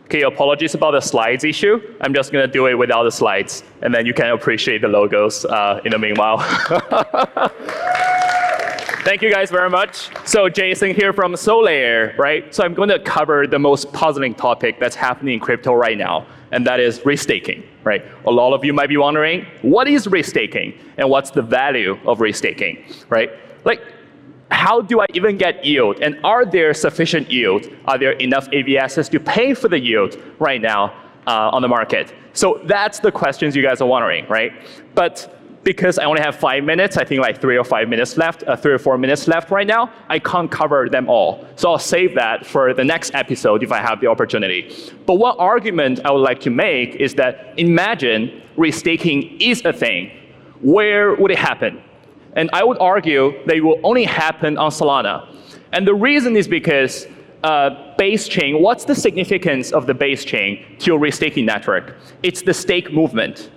Okay, apologies about the slides issue. I'm just going to do it without the slides, and then you can appreciate the logos in the meanwhile. Thank you guys very much. So Jason here from Solayer, right? So I'm going to cover the most puzzling topic that's happening in crypto right now, and that is restaking, right? A lot of you might be wondering, what is restaking, and what's the value of restaking, right? Like, how do I even get yield? And are there sufficient yield? Are there enough AVSs to pay for the yield right now on the market? So that's the questions you guys are wondering, right? But because I only have 5 minutes, I think like 3 or 4 minutes left right now, I can't cover them all. So I'll save that for the next episode if I have the opportunity. But one argument I would like to make is that imagine restaking is a thing. Where would it happen? And I would argue that it will only happen on Solana. And the reason is because base chain, what's the significance of the base chain to a restaking network? It's the stake movement.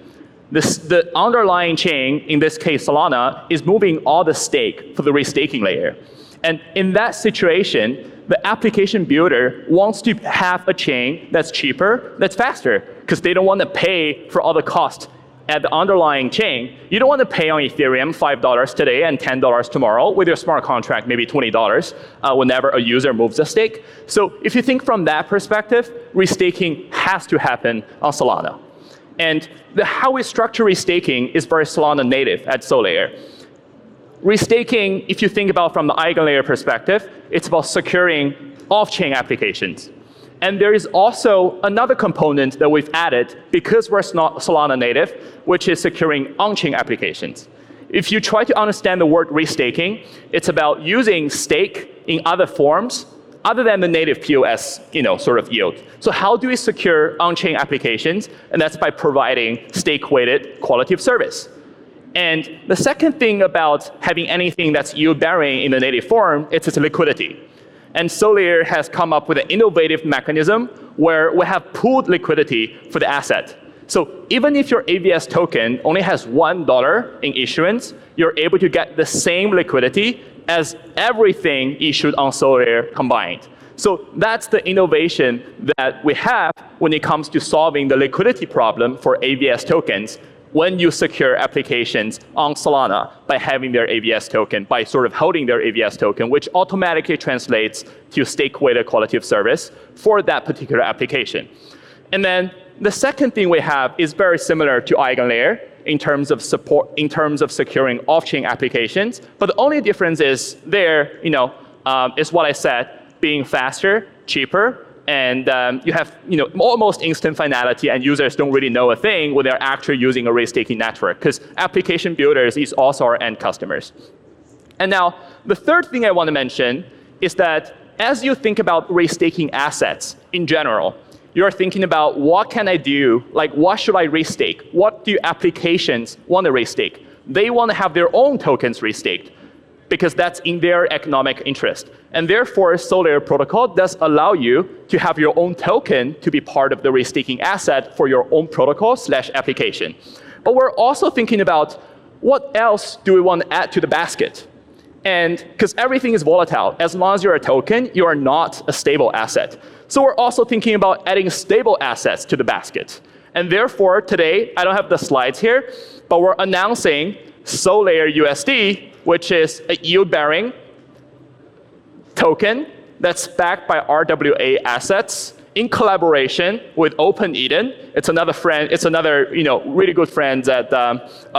The underlying chain, in this case Solana, is moving all the stake for the restaking layer. And in that situation, the application builder wants to have a chain that's cheaper, that's faster, because they don't want to pay for all the cost at the underlying chain. You don't want to pay on Ethereum $5 today and $10 tomorrow. With your smart contract, maybe $20 whenever a user moves a stake. So if you think from that perspective, restaking has to happen on Solana. And how we structure restaking is very Solana native at Solayer. Restaking, if you think about from the eigenlayer perspective, it's about securing off-chain applications. And there is also another component that we've added because we're not Solana native, which is securing on-chain applications. If you try to understand the word restaking, it's about using stake in other forms other than the native POS, sort of yield. So how do we secure on-chain applications? And that's by providing stake-weighted quality of service. And the second thing about having anything that's yield-bearing in the native form, it's its liquidity. And Solayer has come up with an innovative mechanism where we have pooled liquidity for the asset. So even if your AVS token only has $1 in issuance, you're able to get the same liquidity as everything issued on Solayer combined. So that's the innovation that we have when it comes to solving the liquidity problem for AVS tokens when you secure applications on Solana by having their AVS token, by sort of holding their AVS token, which automatically translates to stake-weighted quality of service for that particular application. And then the second thing we have is very similar to EigenLayer in terms of support, in terms of securing off-chain applications. But the only difference is there, is what I said, being faster, cheaper, and you have almost instant finality, and users don't really know a thing when they're actually using a restaking network, because application builders is also our end customers. And now, the third thing I want to mention is that as you think about restaking assets in general, you're thinking about what can I do, like what should I restake? What do applications want to restake? They want to have their own tokens restaked, because that's in their economic interest. And therefore, Solayer protocol does allow you to have your own token to be part of the restaking asset for your own protocol/application. But we're also thinking about what else do we want to add to the basket? And because everything is volatile, as long as you're a token, you are not a stable asset. So we're also thinking about adding stable assets to the basket. And therefore, today, I don't have the slides here, but we're announcing Solayer USD, which is a yield-bearing token that's backed by RWA assets in collaboration with OpenEden. It's another friend. It's another really good friend that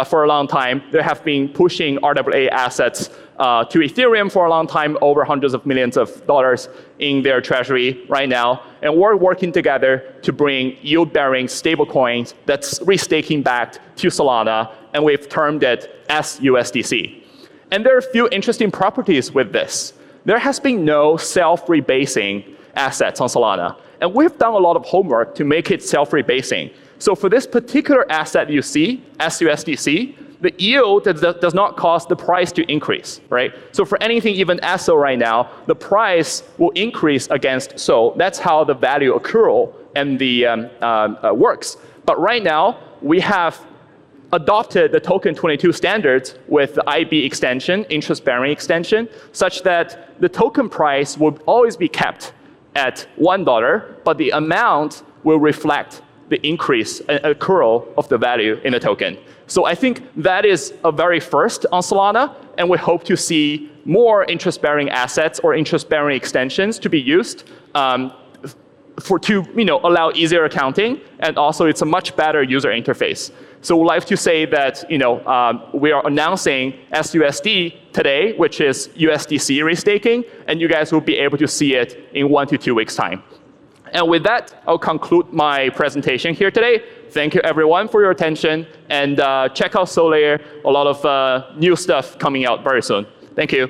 for a long time they have been pushing RWA assets to Ethereum for a long time, over hundreds of millions of dollars in their treasury right now. And we're working together to bring yield-bearing stablecoins that's restaking backed to Solana, and we've termed it as USDC. And there are a few interesting properties with this. There has been no self-rebasing assets on Solana. And we've done a lot of homework to make it self-rebasing. So for this particular asset you see, SUSDC, the yield does not cause the price to increase, right? So for anything, even SO right now, the price will increase against SO. That's how the value accrual and the works. But right now, we have adopted the token 22 standards with the IB extension, interest-bearing extension, such that the token price will always be kept at $1, but the amount will reflect the increase, accrual of the value in the token. So I think that is a very first on Solana, and we hope to see more interest-bearing assets or interest-bearing extensions to be used to allow easier accounting, and also it's a much better user interface. So we'd like to say that we are announcing SUSD today, which is USDC restaking, and you guys will be able to see it in 1 to 2 weeks' time. And with that, I'll conclude my presentation here today. Thank you, everyone, for your attention. And check out Solayer. A lot of new stuff coming out very soon. Thank you.